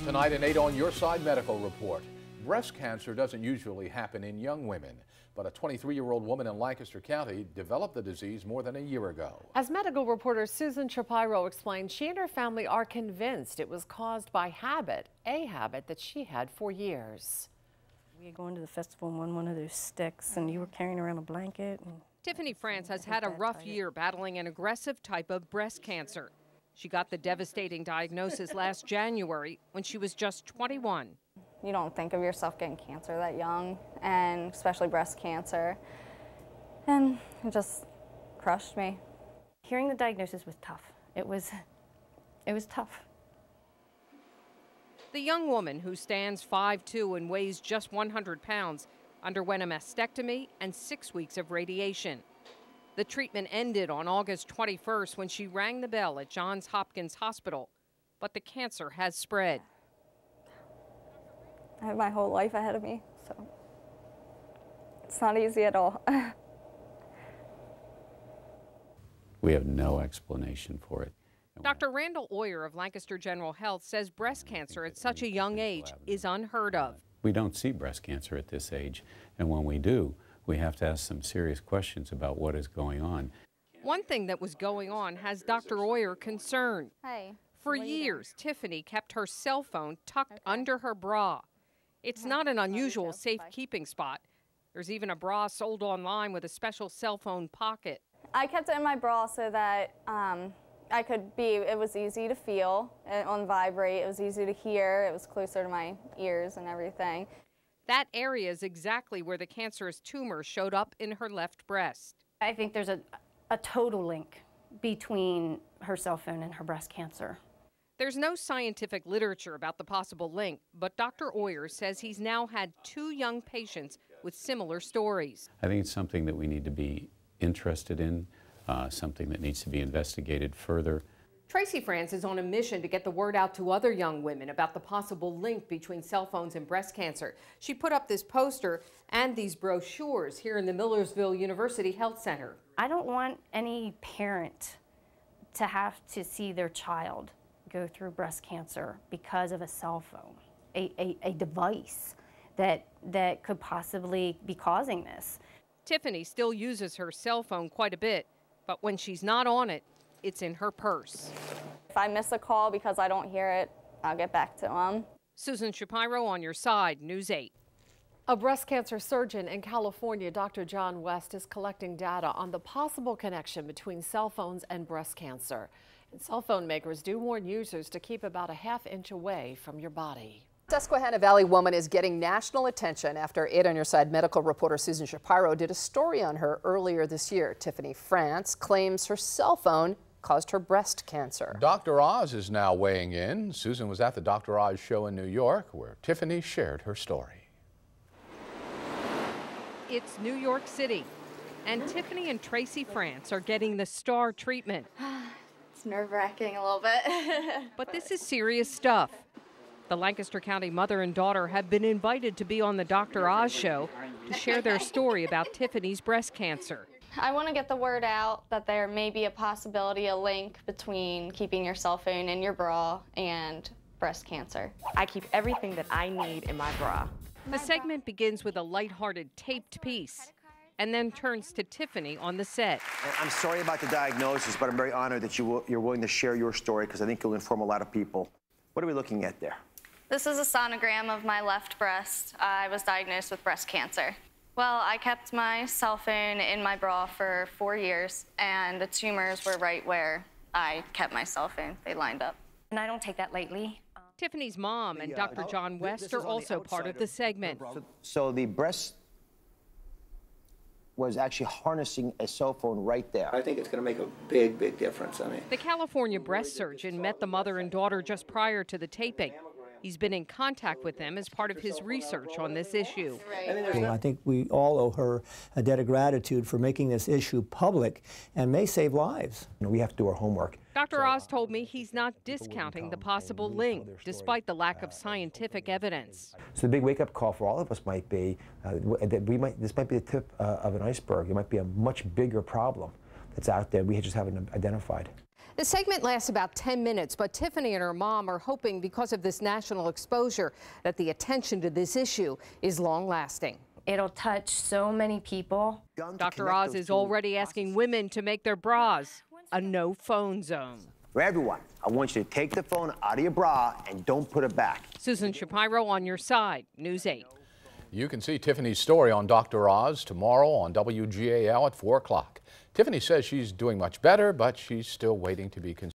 Tonight, an 8 on Your Side medical report. Breast cancer doesn't usually happen in young women, but a 23-year-old woman in Lancaster County developed the disease more than a year ago. As medical reporter Susan Shapiro explained, she and her family are convinced it was caused by a habit that she had for years. We were going to the festival and won one of those sticks, and you were carrying around a blanket. Tiffany France has had a rough year battling an aggressive type of breast cancer. She got the devastating diagnosis last January when she was just 21. You don't think of yourself getting cancer that young, and especially breast cancer. And it just crushed me. Hearing the diagnosis was tough. It was tough. The young woman, who stands 5'2" and weighs just 100 pounds, underwent a mastectomy and 6 weeks of radiation. The treatment ended on August 21st when she rang the bell at Johns Hopkins Hospital, but the cancer has spread. I have my whole life ahead of me, so it's not easy at all. We have no explanation for it. Dr. Randall Oyer of Lancaster General Health says breast cancer at such a young age is unheard of. We don't see breast cancer at this age, and when we do, we have to ask some serious questions about what is going on. One thing that was going on has Dr. Oyer concerned. Hey, For years, Tiffany kept her cell phone tucked under her bra. It's not an unusual safekeeping spot. There's even a bra sold online with a special cell phone pocket. I kept it in my bra so that it was easy to feel on vibrate, it was easy to hear, it was closer to my ears and everything. That area is exactly where the cancerous tumor showed up in her left breast. I think there's a total link between her cell phone and her breast cancer. There's no scientific literature about the possible link, but Dr. Oyer says he's now had 2 young patients with similar stories. I think it's something that we need to be interested in, something that needs to be investigated further. Tracy France is on a mission to get the word out to other young women about the possible link between cell phones and breast cancer. She put up this poster and these brochures here in the Millersville University Health Center. I don't want any parent to have to see their child go through breast cancer because of a cell phone, a device that could possibly be causing this. Tiffany still uses her cell phone quite a bit, but when she's not on it, it's in her purse. If I miss a call because I don't hear it, I'll get back to them. Susan Shapiro on your side, News 8. A breast cancer surgeon in California, Dr. John West, is collecting data on the possible connection between cell phones and breast cancer. And cell phone makers do warn users to keep about a ½ inch away from your body. Susquehanna Valley woman is getting national attention after 8 on Your Side medical reporter Susan Shapiro did a story on her earlier this year. Tiffany France claims her cell phone caused her breast cancer. Dr. Oz is now weighing in. Susan was at the Dr. Oz show in New York, where Tiffany shared her story. It's New York City, and Tiffany and Tracy France are getting the star treatment. It's nerve-wracking a little bit. But this is serious stuff. The Lancaster County mother and daughter have been invited to be on the Dr. Oz show to share their story about Tiffany's breast cancer. I want to get the word out that there may be a possibility, a link between keeping your cell phone in your bra and breast cancer. I keep everything that I need in my bra. The segment begins with a lighthearted taped piece and then turns to Tiffany on the set. I'm sorry about the diagnosis, but I'm very honored that you're willing to share your story because I think you'll inform a lot of people. What are we looking at there? This is a sonogram of my left breast. I was diagnosed with breast cancer. Well, I kept my cell phone in my bra for 4 years, and the tumors were right where I kept my cell phone. They lined up. And I don't take that lightly. Tiffany's mom and Dr. John West are also part of the segment. So the breast was actually harnessing a cell phone right there. I think it's going to make a big, big difference. I mean, the California breast surgeon met the mother and daughter just prior to the taping. He's been in contact with them as part of his research on this issue. Well, I think we all owe her a debt of gratitude for making this issue public and may save lives. We have to do our homework. Dr. Oz told me he's not discounting the possible link, despite the lack of scientific evidence. So the big wake-up call for all of us might be that this might be the tip of an iceberg. It might be a much bigger problem that's out there we just haven't identified. The segment lasts about 10 minutes, but Tiffany and her mom are hoping because of this national exposure that the attention to this issue is long-lasting. It'll touch so many people. Dr. Oz is already asking women to make their bras a no-phone zone. For everyone, I want you to take the phone out of your bra and don't put it back. Susan Shapiro on your side, News 8. You can see Tiffany's story on Dr. Oz tomorrow on WGAL at 4 o'clock. Tiffany says she's doing much better, but she's still waiting to be considered.